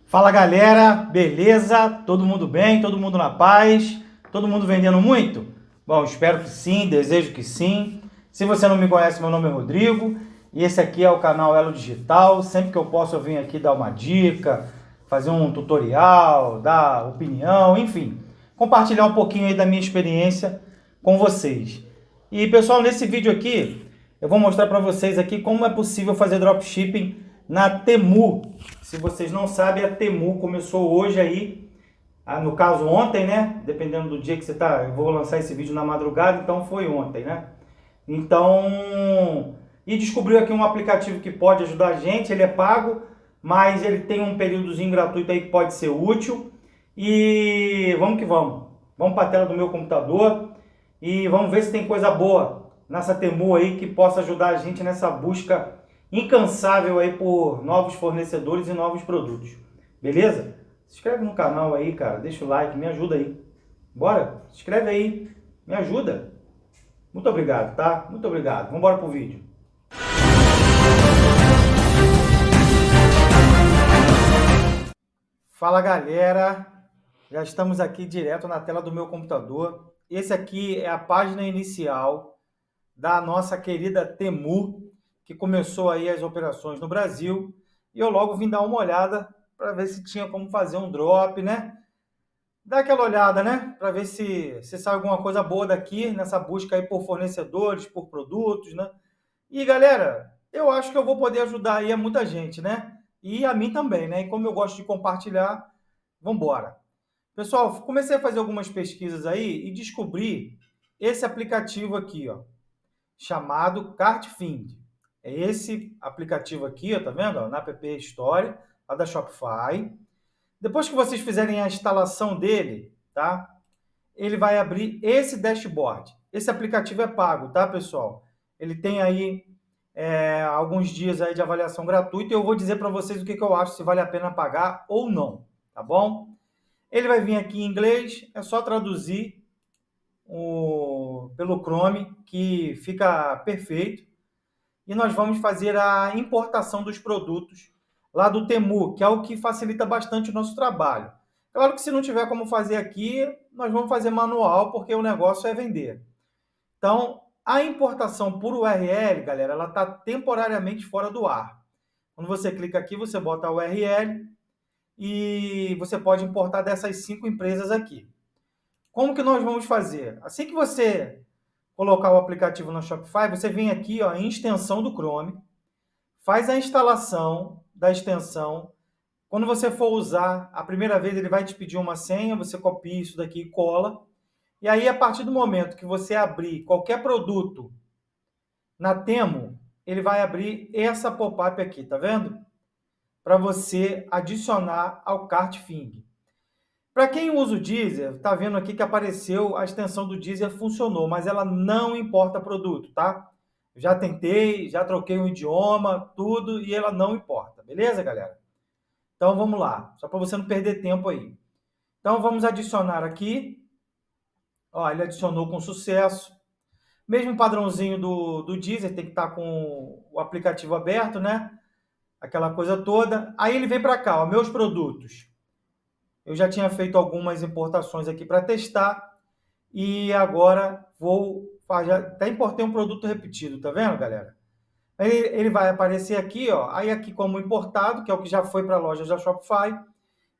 Fala galera, beleza? Todo mundo bem? Todo mundo na paz? Todo mundo vendendo muito? Bom, espero que sim, desejo que sim. Se você não me conhece, meu nome é Rodrigo e esse aqui é o canal Elo Digital. Sempre que eu posso eu venho aqui dar uma dica, fazer um tutorial, dar opinião, enfim, compartilhar um pouquinho aí da minha experiência com vocês. E pessoal, nesse vídeo aqui eu vou mostrar para vocês aqui como é possível fazer dropshipping na Temu. Se vocês não sabem, a Temu começou hoje aí, no caso ontem, né? Dependendo do dia que você tá, eu vou lançar esse vídeo na madrugada, então foi ontem, né? Então, e descobriu aqui um aplicativo que pode ajudar a gente, ele é pago, mas ele tem um períodozinho gratuito aí que pode ser útil. E vamos que vamos. Vamos para a tela do meu computador e vamos ver se tem coisa boa nessa Temu aí que possa ajudar a gente nessa busca incansável aí por novos fornecedores e novos produtos. Beleza? Se inscreve no canal aí, cara. Deixa o like, me ajuda aí. Bora? Se inscreve aí. Me ajuda. Muito obrigado, tá? Muito obrigado. Vamos embora pro vídeo. Fala galera, já estamos aqui direto na tela do meu computador. Esse aqui é a página inicial da nossa querida Temu, que começou aí as operações no Brasil. E eu logo vim dar uma olhada para ver se tinha como fazer um drop, né? Dá aquela olhada, né? Para ver se sai alguma coisa boa daqui nessa busca aí por fornecedores, por produtos, né? E galera, eu acho que eu vou poder ajudar aí a muita gente, né? E a mim também, né? E como eu gosto de compartilhar, vamos embora. Pessoal, comecei a fazer algumas pesquisas aí e descobri esse aplicativo aqui, ó, chamado Cartfind. É esse aplicativo aqui, ó, tá vendo? Ó, na App Store, lá da Shopify. Depois que vocês fizerem a instalação dele, tá? Ele vai abrir esse dashboard. Esse aplicativo é pago, tá, pessoal? Ele tem aí alguns dias aí de avaliação gratuita e eu vou dizer para vocês o que eu acho, se vale a pena pagar ou não, tá bom? Ele vai vir aqui em inglês, é só traduzir pelo Chrome, que fica perfeito. E nós vamos fazer a importação dos produtos lá do Temu, que é o que facilita bastante o nosso trabalho. Claro que se não tiver como fazer aqui, nós vamos fazer manual, porque o negócio é vender. Então, a importação por URL, galera, ela está temporariamente fora do ar. Quando você clica aqui, você bota a URL e você pode importar dessas 5 empresas aqui. Como que nós vamos fazer? Assim que você colocar o aplicativo no Shopify, você vem aqui ó, em extensão do Chrome, faz a instalação da extensão. Quando você for usar, a primeira vez ele vai te pedir uma senha, você copia isso daqui e cola. E aí, a partir do momento que você abrir qualquer produto na Temu, ele vai abrir essa pop-up aqui, tá vendo? Para você adicionar ao Cartfing. Para quem usa o Deezer, tá vendo aqui que apareceu a extensão do Deezer funcionou, mas ela não importa produto, tá? Já tentei, já troquei o idioma, tudo, e ela não importa, beleza, galera? Então vamos lá, só para você não perder tempo aí. Então vamos adicionar aqui. Ó, ele adicionou com sucesso. Mesmo padrãozinho do Deezer, tem que estar com o aplicativo aberto, né? Aquela coisa toda. Aí ele vem para cá, ó, meus produtos. Eu já tinha feito algumas importações aqui para testar e agora vou fazer. Até importei um produto repetido, tá vendo, galera? Ele vai aparecer aqui, ó. Aí aqui como importado, que é o que já foi para a loja da Shopify,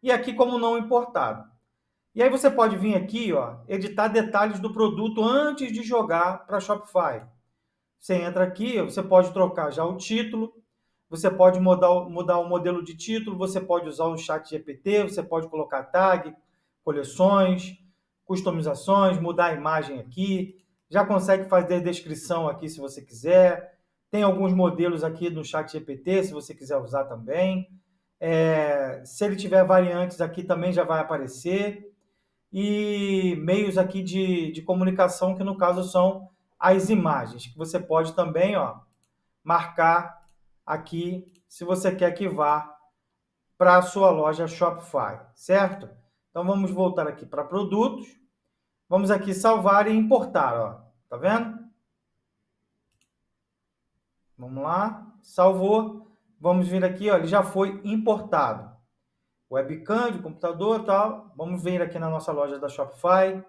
e aqui como não importado. E aí você pode vir aqui, ó, editar detalhes do produto antes de jogar para a Shopify. Você entra aqui, você pode trocar já o título, você pode mudar o modelo de título, você pode usar o chat GPT, você pode colocar tag, coleções, customizações, mudar a imagem aqui, já consegue fazer descrição aqui se você quiser. Tem alguns modelos aqui no chat GPT, se você quiser usar também. Se ele tiver variantes aqui também já vai aparecer. E meios aqui de comunicação, que no caso são as imagens, que você pode também ó, marcar aqui se você quer que vá para a sua loja Shopify, certo? Então vamos voltar aqui para produtos, vamos aqui salvar e importar, ó, tá vendo? Vamos lá, salvou, vamos vir aqui, ó, ele já foi importado. webcam de computador e tal. Vamos vir aqui na nossa loja da Shopify.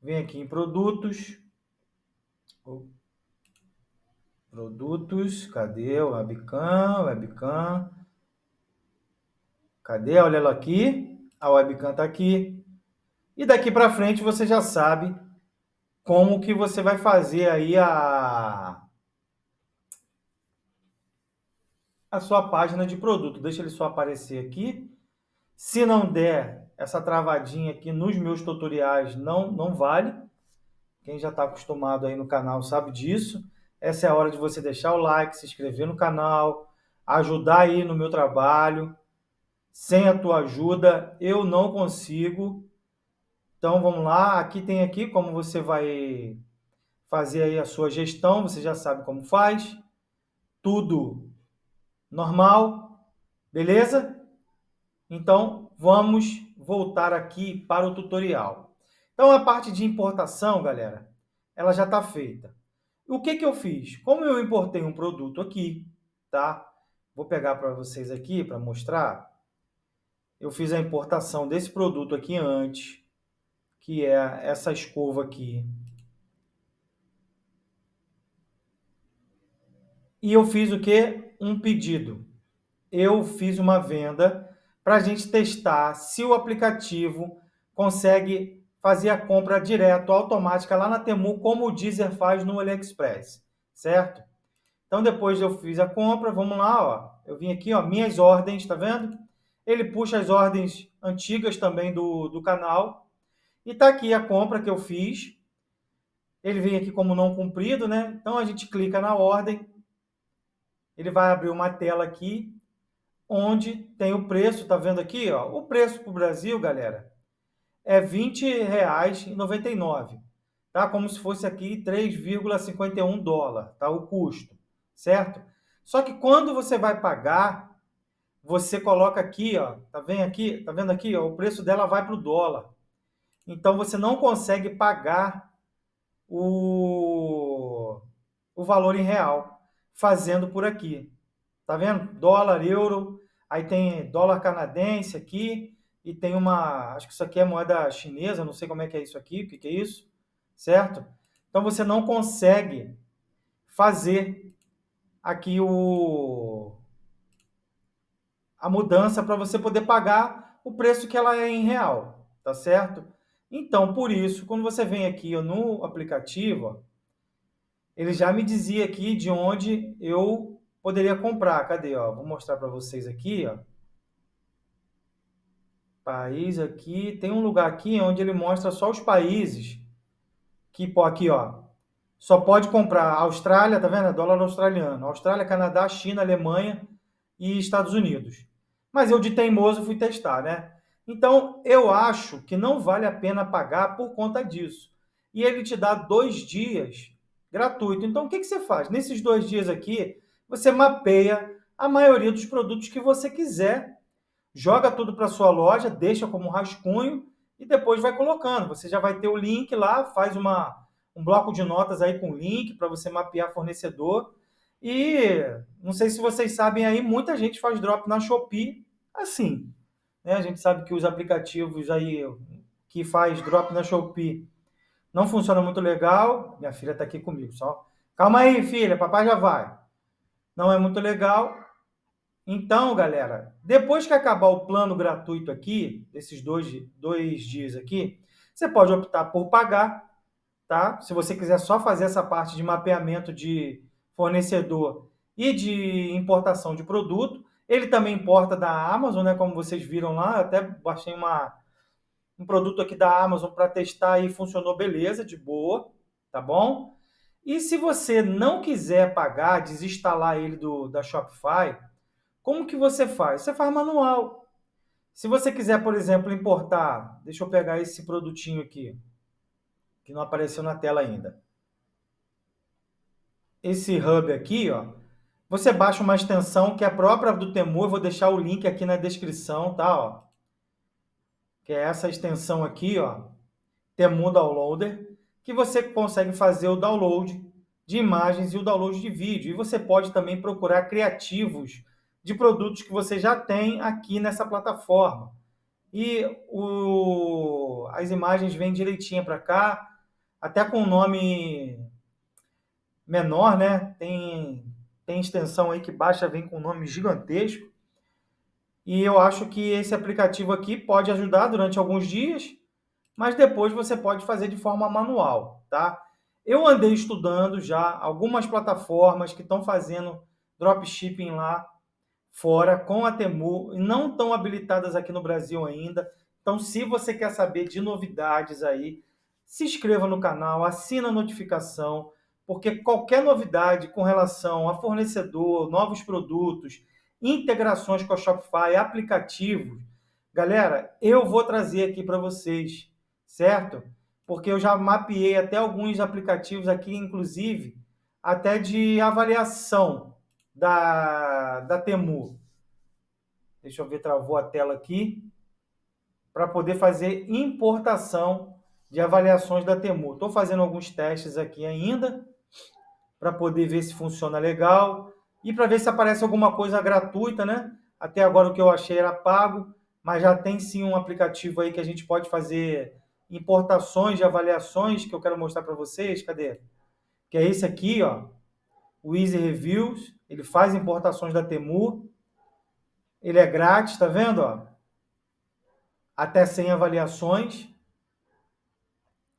Vem aqui em produtos. Produtos, cadê o webcam? Webcam. Cadê? Olha ela aqui. A webcam está aqui. E daqui para frente você já sabe como que você vai fazer aí a sua página de produto. Deixa ele só aparecer aqui. Se não der essa travadinha aqui nos meus tutoriais, não vale. Quem já está acostumado aí no canal sabe disso. Essa é a hora de você deixar o like, se inscrever no canal, ajudar aí no meu trabalho. Sem a tua ajuda, eu não consigo. Então, vamos lá. Aqui tem aqui como você vai fazer aí a sua gestão. Você já sabe como faz. Tudo normal. Beleza? Então, vamos voltar aqui para o tutorial. Então, a parte de importação, galera, ela já está feita. O que que eu fiz? Como eu importei um produto aqui, tá? Vou pegar para vocês aqui para mostrar. Eu fiz a importação desse produto aqui antes, que é essa escova aqui. E eu fiz o quê? Um pedido. Eu fiz uma venda para a gente testar se o aplicativo consegue fazer a compra direto, automática, lá na Temu, como o Deezer faz no AliExpress, certo? Então, depois eu fiz a compra, vamos lá, ó. Eu vim aqui, ó, minhas ordens, tá vendo? Ele puxa as ordens antigas também do canal. E tá aqui a compra que eu fiz. Ele vem aqui como não cumprido, né? Então, a gente clica na ordem. Ele vai abrir uma tela aqui, onde tem o preço, tá vendo aqui, ó? O preço para o Brasil, galera, é R$ 20,99, tá? Como se fosse aqui 3,51 dólar, tá? O custo, certo? Só que quando você vai pagar, você coloca aqui, ó, tá vendo aqui, ó, o preço dela vai para o dólar. Então você não consegue pagar o valor em real fazendo por aqui. Tá vendo? Dólar, euro, aí tem dólar canadense aqui e tem acho que isso aqui é moeda chinesa, não sei como é que é isso aqui, o que que é isso, certo? Então você não consegue fazer aqui a mudança para você poder pagar o preço que ela é em real, tá certo? Então, por isso, quando você vem aqui ó, no aplicativo, ó, ele já me dizia aqui de onde eu poderia comprar. Cadê? Ó? Vou mostrar para vocês aqui. Ó. País aqui. Tem um lugar aqui onde ele mostra só os países que, pô, aqui, ó. Só pode comprar Austrália, tá vendo? Dólar australiano. Austrália, Canadá, China, Alemanha e Estados Unidos. Mas eu de teimoso fui testar, né? Então, eu acho que não vale a pena pagar por conta disso. E ele te dá 2 dias gratuito. Então, o que que você faz? Nesses 2 dias aqui, você mapeia a maioria dos produtos que você quiser, joga tudo para sua loja, deixa como rascunho e depois vai colocando. Você já vai ter o link lá, faz um bloco de notas aí com link para você mapear fornecedor. E não sei se vocês sabem aí, muita gente faz drop na Shopee assim. Né? A gente sabe que os aplicativos aí que faz drop na Shopee não funciona muito legal. Minha filha está aqui comigo, só. Calma aí, filha, papai já vai. Não é muito legal. Então, galera, depois que acabar o plano gratuito aqui, desses 2 dias aqui, você pode optar por pagar, tá? Se você quiser só fazer essa parte de mapeamento de fornecedor e de importação de produto. Ele também importa da Amazon, né? Como vocês viram lá, até baixei um produto aqui da Amazon para testar e funcionou beleza, de boa, tá bom? E se você não quiser pagar, desinstalar ele da Shopify, como que você faz? Você faz manual. Se você quiser, por exemplo, importar, deixa eu pegar esse produtinho aqui, que não apareceu na tela ainda. Esse hub aqui, ó, você baixa uma extensão que é própria do Temu, eu vou deixar o link aqui na descrição, tá? Ó, que é essa extensão aqui, ó, Temu Downloader, que você consegue fazer o download de imagens e o download de vídeo. E você pode também procurar criativos de produtos que você já tem aqui nessa plataforma. E as imagens vêm direitinho para cá, até com o nome menor, né? Tem extensão aí que baixa, vem com um nome gigantesco. E eu acho que esse aplicativo aqui pode ajudar durante alguns dias, mas depois você pode fazer de forma manual, tá? Eu andei estudando já algumas plataformas que estão fazendo dropshipping lá fora com a Temu e não estão habilitadas aqui no Brasil ainda. Então, se você quer saber de novidades aí, se inscreva no canal, assina a notificação, porque qualquer novidade com relação a fornecedor, novos produtos, integrações com a Shopify, aplicativos, galera, eu vou trazer aqui para vocês, certo? Porque eu já mapeei até alguns aplicativos aqui, inclusive, até de avaliação da Temu. Deixa eu ver, travou a tela aqui. Para poder fazer importação de avaliações da Temu. Estou fazendo alguns testes aqui ainda, para poder ver se funciona legal e para ver se aparece alguma coisa gratuita, né? Até agora o que eu achei era pago, mas já tem sim um aplicativo aí que a gente pode fazer importações de avaliações, que eu quero mostrar para vocês. Cadê? Que é esse aqui, ó, o Easy Reviews. Ele faz importações da Temu. Ele é grátis, tá vendo, ó? Até 100 avaliações.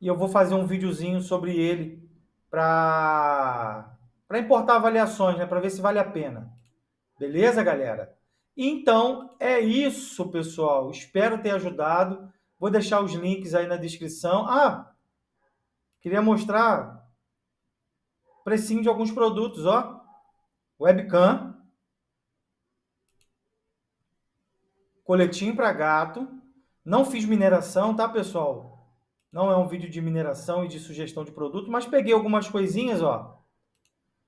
E eu vou fazer um videozinho sobre ele para importar avaliações, né, para ver se vale a pena. Beleza, galera? Então, é isso, pessoal. Espero ter ajudado. Vou deixar os links aí na descrição. Ah, queria mostrar o precinho de alguns produtos, ó. Webcam, coletinho para gato. Não fiz mineração, tá, pessoal? Não é um vídeo de mineração e de sugestão de produto, mas peguei algumas coisinhas, ó.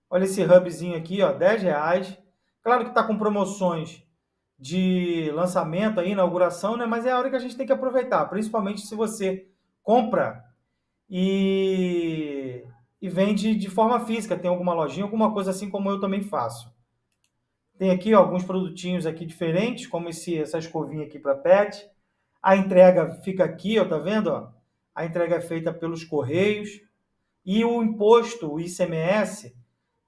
Olha esse hubzinho aqui, ó, R$10. Claro que está com promoções de lançamento aí, inauguração, né? Mas é a hora que a gente tem que aproveitar, principalmente se você compra e, e vende de forma física, tem alguma lojinha, alguma coisa assim como eu também faço. Tem aqui ó, alguns produtinhos aqui diferentes, como essa escovinha aqui para pet. A entrega fica aqui, ó, tá vendo? Ó? A entrega é feita pelos correios. E o imposto, o ICMS,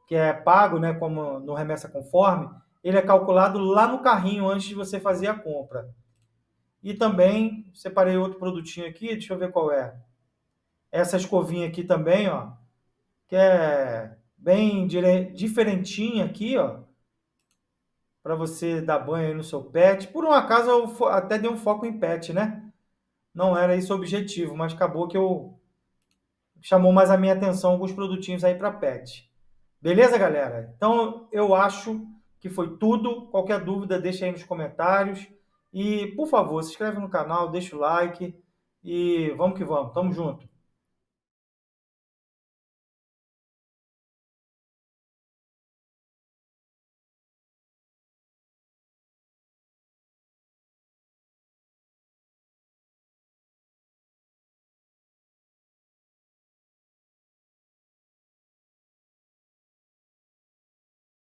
que é pago, né, como no Remessa Conforme, ele é calculado lá no carrinho antes de você fazer a compra. E também separei outro produtinho aqui, deixa eu ver qual é. Essa escovinha aqui também, ó, que é bem diferentinha aqui, ó, para você dar banho aí no seu pet. Por um acaso eu até dei um foco em pet, né? Não era esse o objetivo, mas acabou que chamou mais a minha atenção alguns produtinhos aí para pet. Beleza, galera? Então, eu acho que foi tudo. Qualquer dúvida, deixa aí nos comentários. E, por favor, se inscreve no canal, deixa o like. E vamos que vamos. Tamo junto.